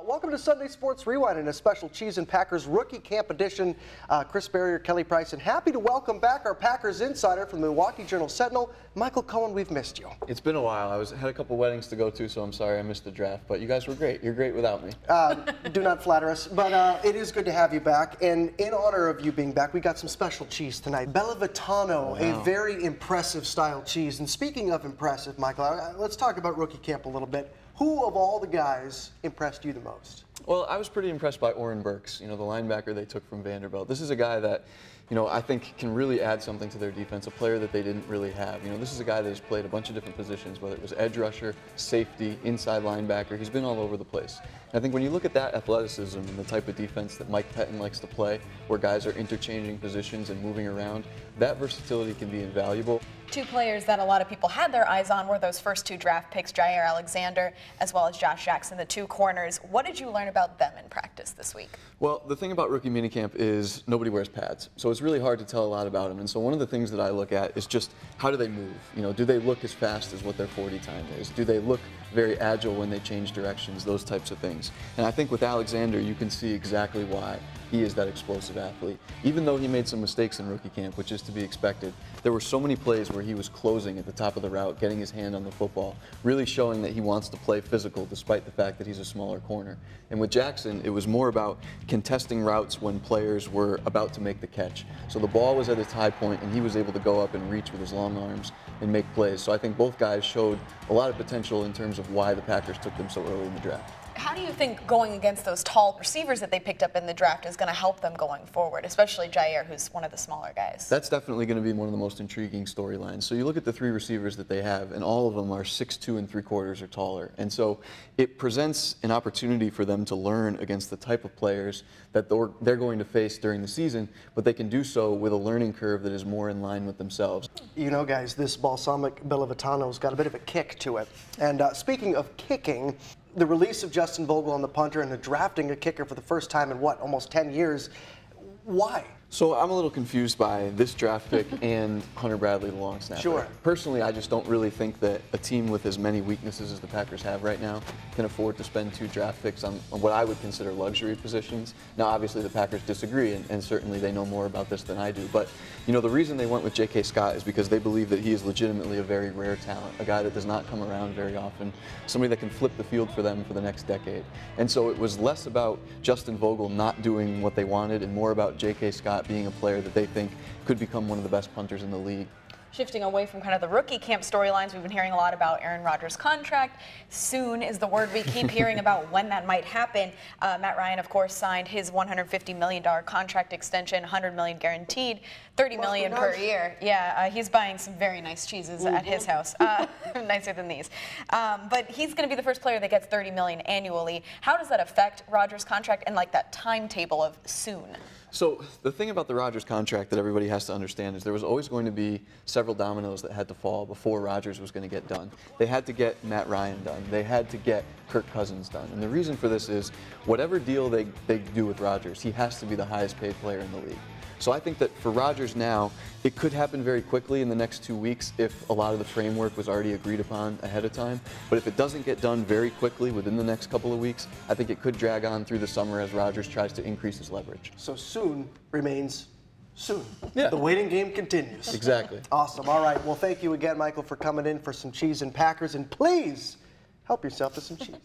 Welcome to Sunday Sports Rewind and a special Cheese and Packers Rookie Camp Edition. Chris Barrier, Kelly Price, and happy to welcome back our Packers insider from the Milwaukee Journal-Sentinel, Michael Cohen. We've missed you. It's been a while. I had a couple weddings to go to, so I'm sorry I missed the draft. But you guys were great. You're great without me. Do not flatter us, but it is good to have you back. And in honor of you being back, we got some special cheese tonight. Bella Vitano, a very impressive style cheese. And speaking of impressive, Michael, let's talk about rookie camp a little bit. Who of all the guys impressed you the most? Well, I was pretty impressed by Oren Burks, the linebacker they took from Vanderbilt. This is a guy that, I think can really add something to their defense, a player that they didn't really have. This is a guy that has played a bunch of different positions, whether it was edge rusher, safety, inside linebacker. He's been all over the place. And I think when you look at that athleticism and the type of defense that Mike Pettin likes to play, where guys are interchanging positions and moving around, that versatility can be invaluable. Two players that a lot of people had their eyes on were those first two draft picks, Jair Alexander as well as Josh Jackson, the two corners. What did you learn about them in practice this week? Well, the thing about rookie minicamp is nobody wears pads, so it's really hard to tell a lot about them. And so one of the things that I look at is just how do they move? Do they look as fast as what their 40 time is? Do they look very agile when they change directions? Those types of things. And I think with Alexander, you can see exactly why he is that explosive athlete. Even though he made some mistakes in rookie camp, which is to be expected, there were so many plays where he was closing at the top of the route, getting his hand on the football, really showing that he wants to play physical despite the fact that he's a smaller corner. And with Jackson, it was more about contesting routes when players were about to make the catch. So the ball was at its high point and he was able to go up and reach with his long arms and make plays. So I think both guys showed a lot of potential in terms of why the Packers took them so early in the draft. How do you think going against those tall receivers that they picked up in the draft is going to help them going forward, especially Jair, who's one of the smaller guys? That's definitely going to be one of the most intriguing storylines. So you look at the three receivers that they have, and all of them are 6'2" and 3/4 or taller. And so it presents an opportunity for them to learn against the type of players that they're going to face during the season, but they can do so with a learning curve that is more in line with themselves. Guys, this balsamic Bella Vitano's got a bit of a kick to it. And speaking of kicking, the release of Justin Vogel on the punter and the drafting a kicker for the first time in almost 10 years. Why? So I'm a little confused by this draft pick and Hunter Bradley, the long snapper. Sure. Personally, I just don't really think that a team with as many weaknesses as the Packers have right now can afford to spend 2 draft picks on what I would consider luxury positions. Now, obviously, the Packers disagree, and certainly they know more about this than I do. But, the reason they went with J.K. Scott is because they believe that he is legitimately a very rare talent, a guy that does not come around very often, somebody that can flip the field for them for the next decade. And so it was less about Justin Vogel not doing what they wanted and more about J.K. Scott being a player that they think could become one of the best punters in the league. Shifting away from kind of the rookie camp storylines, we've been hearing a lot about Aaron Rodgers' contract. Soon is the word we keep hearing about when that might happen. Matt Ryan, of course, signed his $150 million contract extension, $100 million guaranteed, $30 million per year. Yeah, he's buying some very nice cheeses at his house, nicer than these. But he's going to be the first player that gets $30 million annually. How does that affect Rodgers' contract and that timetable of soon? So the thing about the Rodgers contract that everybody has to understand is there was always going to be several dominoes that had to fall before Rodgers was going to get done. They had to get Matt Ryan done. They had to get Kirk Cousins done. And the reason for this is whatever deal they do with Rodgers, he has to be the highest paid player in the league. So I think that for Rodgers now, it could happen very quickly in the next 2 weeks if a lot of the framework was already agreed upon ahead of time. But if it doesn't get done very quickly within the next couple of weeks, I think it could drag on through the summer as Rodgers tries to increase his leverage. So soon remains soon. Yeah. The waiting game continues. Exactly. Awesome. All right. Well, thank you again, Michael, for coming in for some cheese and Packers. And please help yourself to some cheese.